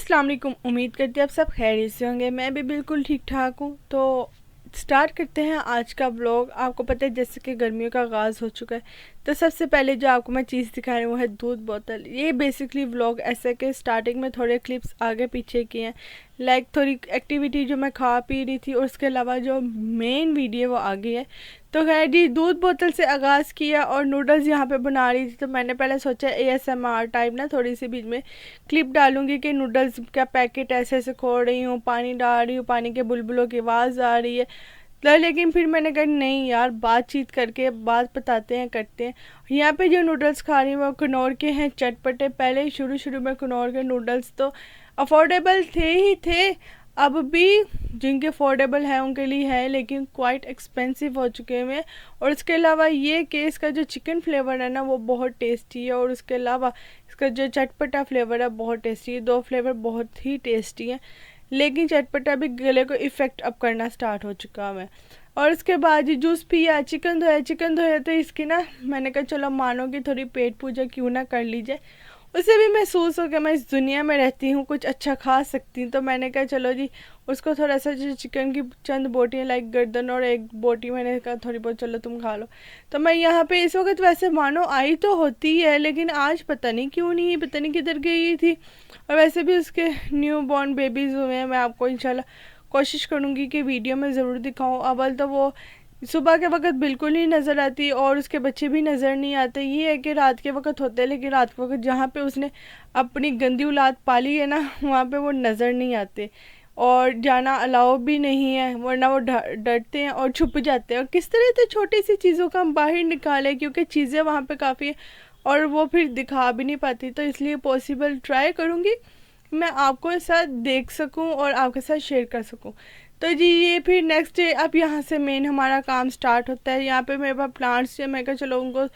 अस्सलाम वालेकुम। उम्मीद करती हूँ आप सब खैरियत से होंगे। मैं भी बिल्कुल ठीक ठाक हूँ। तो स्टार्ट करते हैं आज का व्लॉग। आपको पता है जैसे कि गर्मियों का आगाज़ हो चुका है, तो सबसे पहले जो आपको मैं चीज़ दिखा रही हूँ वो है दूध बोतल। ये बेसिकली व्लॉग ऐसा कि स्टार्टिंग में थोड़े क्लिप्स आगे पीछे किए हैं, लाइक थोड़ी एक्टिविटी जो मैं खा पी रही थी, और उसके अलावा जो मेन वीडियो वो आगे है। तो खैर जी, दूध बोतल से आगाज़ किया और नूडल्स यहाँ पे बना रही थी। तो मैंने पहले सोचा ASMR टाइप ना थोड़ी सी बीच में क्लिप डालूंगी कि नूडल्स का पैकेट ऐसे ऐसे खोल रही हूँ, पानी डाल रही हूँ, पानी के बुलबुलों की आवाज़ आ रही है। लेकिन फिर मैंने कहा नहीं यार, बातचीत करके बात बताते हैं, करते हैं। यहाँ पे जो नूडल्स खा रही हूँ वो कनौर के हैं, चटपटे। पहले ही शुरू में कनौर के नूडल्स तो अफोर्डेबल थे ही थे, अब भी जिनके अफोर्डेबल है उनके लिए है, लेकिन क्वाइट एक्सपेंसिव हो चुके हैं। और उसके अलावा ये कि इसका जो चिकन फ्लेवर है ना वो बहुत टेस्टी है, और उसके अलावा इसका जो चटपटा फ्लेवर है बहुत टेस्टी है। दो फ्लेवर बहुत ही टेस्टी है, लेकिन चटपटा भी गले को इफ़ेक्ट अब करना स्टार्ट हो चुका है। और उसके बाद ये जूस पिया, चिकन धोया तो इसकी ना मैंने कहा चलो मानो कि थोड़ी पेट पूजा क्यों ना कर ली जाए। उसे भी महसूस हो कि मैं इस दुनिया में रहती हूँ, कुछ अच्छा खा सकती हूँ। तो मैंने कहा चलो जी, उसको थोड़ा सा जो चिकन की चंद बोटियाँ, लाइक गर्दन और एक बोटी, मैंने कहा थोड़ी बहुत चलो तुम खा लो। तो मैं यहाँ पे इस वक्त वैसे मानो आई तो होती है, लेकिन आज पता नहीं क्यों नहीं, पता नहीं किधर गई थी। और वैसे भी उसके न्यू बॉर्न बेबीज़ हुए हैं। मैं आपको इंशाल्लाह कोशिश करूँगी कि वीडियो में ज़रूर दिखाऊँ। अव्वल तो वो सुबह के वक्त बिल्कुल नहीं नज़र आती, और उसके बच्चे भी नज़र नहीं आते। ये है कि रात के वक्त होते हैं, लेकिन रात के वक्त जहाँ पे उसने अपनी गंदी औलाद पाली है ना, वहाँ पे वो नज़र नहीं आते, और जाना अलाउ भी नहीं है, वरना वो डरते हैं और छुप जाते हैं। और किस तरह से छोटी सी चीज़ों का हम बाहर निकालें, क्योंकि चीज़ें वहाँ पे काफ़ी, और वो फिर दिखा भी नहीं पाती। तो इसलिए पॉसिबल ट्राई करूँगी मैं आपको साथ देख सकूं और आपके साथ शेयर कर सकूं। तो जी ये फिर नेक्स्ट डे अब यहाँ से मेन हमारा काम स्टार्ट होता है। यहाँ पे मेरे पास प्लांट्स है, मैं कहा चलो उनको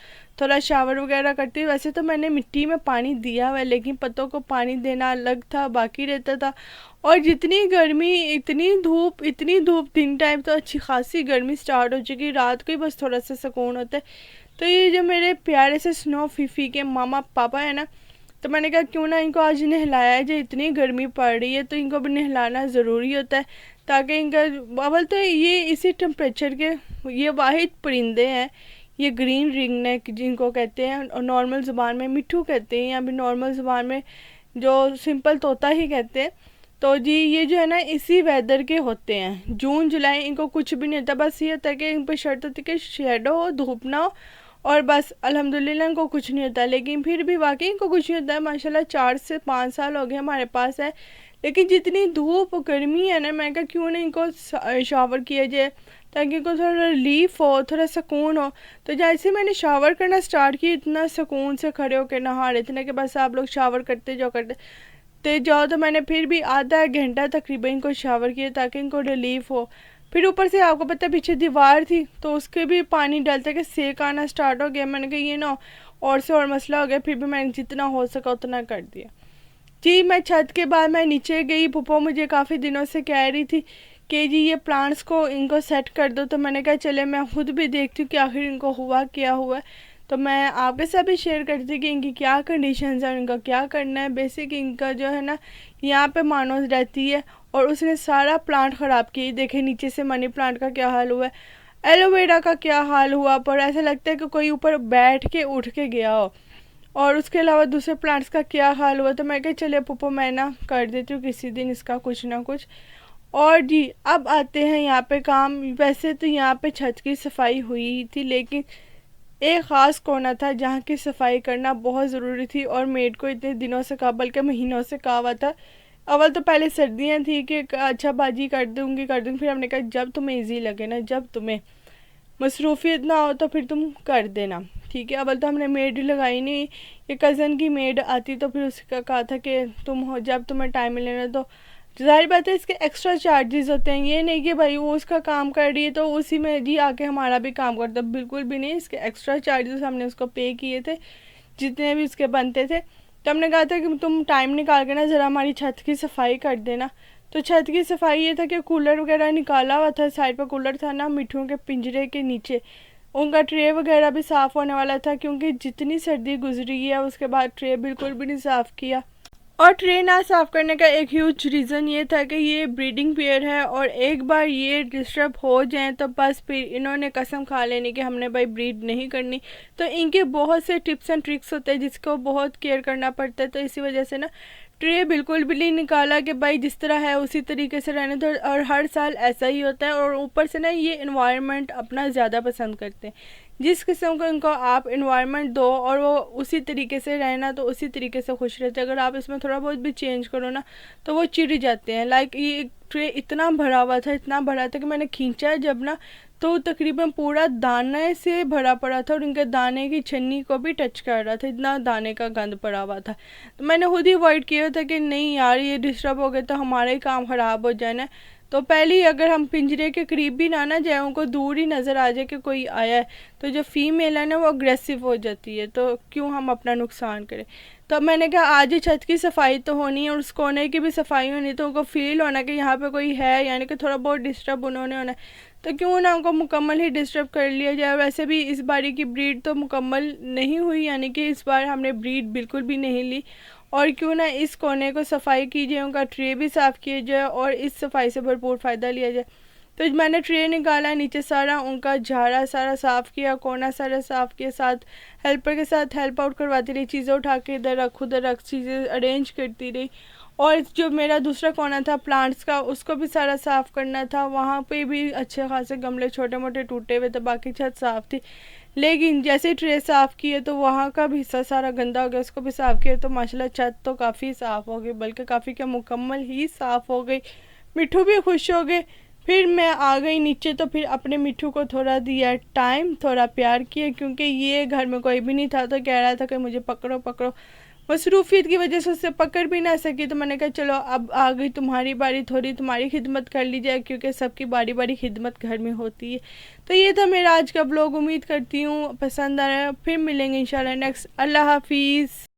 थोड़ा शावर वगैरह करती हूँ। वैसे तो मैंने मिट्टी में पानी दिया हुआ है, लेकिन पत्तों को पानी देना अलग था, बाकी रहता था। और जितनी गर्मी, इतनी धूप, दिन टाइम तो अच्छी खासी गर्मी स्टार्ट हो चुकी, रात को ही बस थोड़ा सा सुकून होता है। तो ये जो मेरे प्यारे से स्नो फीफी के मामा पापा है ना, तो मैंने कहा क्यों ना इनको आज नहलाया है। जो इतनी गर्मी पड़ रही है तो इनको भी नहलाना ज़रूरी होता है, ताकि इनका अव्वल तो ये इसी टेम्परेचर के ये वाहिद परिंदे हैं। ये ग्रीन रिंग नेक जिनको कहते हैं, और नॉर्मल ज़ुबान में मिट्ठू कहते हैं, या भी नॉर्मल ज़ुबान में जो सिंपल तोता ही कहते हैं। तो जी ये जो है ना इसी वेदर के होते हैं, जून जुलाई इनको कुछ भी नहीं होता। बस ये होता है कि इन पर शर्त होती है कि शेडो हो, धूप ना हो, और बस अल्हम्दुलिल्लाह इनको कुछ नहीं होता। लेकिन फिर भी वाकई इनको कुछ नहीं होता है। माशाल्लाह 4 से 5 साल हो गए हमारे पास है, लेकिन जितनी धूप गर्मी है ना, मैं कहा क्यों नहीं इनको शावर किया जाए, ताकि इनको थोड़ा रिलीफ हो, थोड़ा सुकून हो। तो जैसे मैंने शावर करना स्टार्ट किया, इतना सुकून से खड़े होकर नहा रहे थे ना कि बस आप लोग शावर करते जाओ। तो मैंने फिर भी आधा घंटा तकरीबन इनको शावर किया, ताकि इनको रिलीफ हो। फिर ऊपर से आपको पता है पीछे दीवार थी, तो उसके भी पानी डालते कि सेक आना स्टार्ट हो गया। मैंने कहा ये ना और से और मसला हो गया, फिर भी मैंने जितना हो सका उतना कर दिया। जी मैं छत के बाद मैं नीचे गई। पुप्पो मुझे काफ़ी दिनों से कह रही थी कि जी ये प्लांट्स को इनको सेट कर दो, तो मैंने कहा चले मैं खुद भी देखती हूँ कि आखिर इनको हुआ क्या हुआ है। तो मैं आपके साथ भी शेयर करती थी कि इनकी क्या कंडीशंस है, इनका क्या करना है। बेसिक इनका जो है ना यहाँ पे मानो रहती है, और उसने सारा प्लांट ख़राब किया। देखे नीचे से मनी प्लांट का क्या हाल हुआ है, एलोवेरा का क्या हाल हुआ, पर ऐसा लगता है कि कोई ऊपर बैठ के उठ के गया हो। और उसके अलावा दूसरे प्लांट्स का क्या हाल हुआ। तो मैं कहा चले पुप्पो मैं ना कर देती हूँ किसी दिन इसका कुछ ना कुछ। और जी अब आते हैं यहाँ पे काम। वैसे तो यहाँ पे छत की सफाई हुई थी, लेकिन एक ख़ास कोना था जहाँ की सफाई करना बहुत ज़रूरी थी, और मेड को इतने दिनों से कहा, बल्कि महीनों से कहा हुआ था। अव्वल तो पहले सर्दियाँ थी कि अच्छा बाजी कर दूँगी। फिर हमने कहा जब तुम्हें ईजी लगे ना, जब तुम्हें मसरूफियत ना हो तो फिर तुम कर देना, ठीक है। अव्वल तो हमने मेड लगाई नहीं, ये कज़न की मेड आती, तो फिर उसका कहा था कि तुम हो, जब तुम्हें टाइम मिले ना। तो ज़ाहिर बात है इसके एक्स्ट्रा चार्जेस होते हैं। ये नहीं कि भाई वो उसका काम कर रही है तो उसी में जी आके हमारा भी काम करता, बिल्कुल भी नहीं। इसके एक्स्ट्रा चार्जेस हमने उसको पे किए थे, जितने भी उसके बनते थे। तो हमने कहा था कि तुम टाइम निकाल के ना ज़रा हमारी छत की सफाई कर देना। तो छत की सफाई ये था कि कूलर वगैरह निकाला हुआ था, साइड पर कूलर था ना मिट्ठुओं के पिंजरे के नीचे, उनका ट्रे वगैरह भी साफ़ होने वाला था, क्योंकि जितनी सर्दी गुजरी है उसके बाद ट्रे बिल्कुल भी नहीं साफ़ किया। और ट्रे ना साफ़ करने का एक ह्यूज रीज़न ये था कि ये ब्रीडिंग पेयर है और एक बार ये डिस्टर्ब हो जाएं तो बस फिर इन्होंने कसम खा लेनी कि हमने भाई ब्रीड नहीं करनी। तो इनके बहुत से टिप्स एंड ट्रिक्स होते हैं जिसको बहुत केयर करना पड़ता है। तो इसी वजह से ना ट्रे बिल्कुल भी नहीं निकाला कि भाई जिस तरह है उसी तरीके से रहने दो, और हर साल ऐसा ही होता है। और ऊपर से ना ये इन्वायरमेंट अपना ज़्यादा पसंद करते हैं, जिस किस्म को इनको आप इन्वायरमेंट दो और वो उसी तरीके से रहना तो उसी तरीके से खुश रहते हैं। अगर आप इसमें थोड़ा बहुत भी चेंज करो ना तो वो चिढ़ जाते हैं। लाइक ये ट्रे इतना भरा हुआ था, इतना भरा था कि मैंने खींचा जब ना तो तकरीबन पूरा दाने से भरा पड़ा था और इनके दाने की छन्नी को भी टच कर रहा था, इतना दाने का गंद पड़ा हुआ था। तो मैंने खुद ही अवॉइड किया था कि नहीं यार ये डिस्टर्ब हो गए तो हमारा ही काम ख़राब हो जाए ना। तो पहले ही अगर हम पिंजरे के करीब भी ना जाए, उनको दूर ही नज़र आ जाए कि कोई आया है, तो जो फीमेल है ना वो अग्रेसिव हो जाती है, तो क्यों हम अपना नुकसान करें। तो मैंने कहा आज ही छत की सफाई तो होनी है और उस कोने की भी सफाई होनी, तो उनको फील होना कि यहाँ पे कोई है, यानी कि थोड़ा बहुत डिस्टर्ब उन्होंने होना है, तो क्यों ना उनको मुकम्मल ही डिस्टर्ब कर लिया जाए। वैसे भी इस बारी की ब्रीड तो मुकम्मल नहीं हुई, यानी कि इस बार हमने ब्रीड बिल्कुल भी नहीं ली। और क्यों ना इस कोने को सफाई की जाए, उनका ट्रे भी साफ़ किया जाए और इस सफाई से भरपूर फ़ायदा लिया जाए। तो मैंने ट्रे निकाला, नीचे सारा उनका झाड़ा सारा साफ़ किया, कोना सारा साफ़ किया, साथ हेल्पर के साथ हेल्प आउट करवाती रही, चीज़ें उठा के इधर रख उधर रख, चीज़ें अरेंज करती रही। और जो मेरा दूसरा कोना था प्लांट्स का, उसको भी सारा साफ़ करना था, वहाँ पे भी अच्छे खासे गमले छोटे मोटे टूटे हुए थे, बाकी छत साफ़ थी। लेकिन जैसे ट्रे साफ़ किए तो वहाँ का भी हिस्सा सारा गंदा हो गया, उसको भी साफ़ किया तो माशाल्लाह छत तो काफ़ी साफ़ हो गई, बल्कि काफ़ी क्या मुकम्मल ही साफ़ हो गई। मिठू भी खुश हो गए। फिर मैं आ गई नीचे, तो फिर अपने मिठू को थोड़ा दिया टाइम, थोड़ा प्यार किया, क्योंकि ये घर में कोई भी नहीं था तो कह रहा था कि मुझे पकड़ो पकड़ो। मसरूफ़ियत की वजह से उससे पकड़ भी ना सकी, तो मैंने कहा चलो अब आ गई तुम्हारी बारी, थोड़ी तुम्हारी खिदमत कर ली जाए, क्योंकि सबकी बारी बारी खिदमत घर में होती है। तो ये था मेरा आज का ब्लॉग, उम्मीद करती हूँ पसंद आ रहा है। फिर मिलेंगे इंशाल्लाह नेक्स्ट। अल्लाह हाफिज़।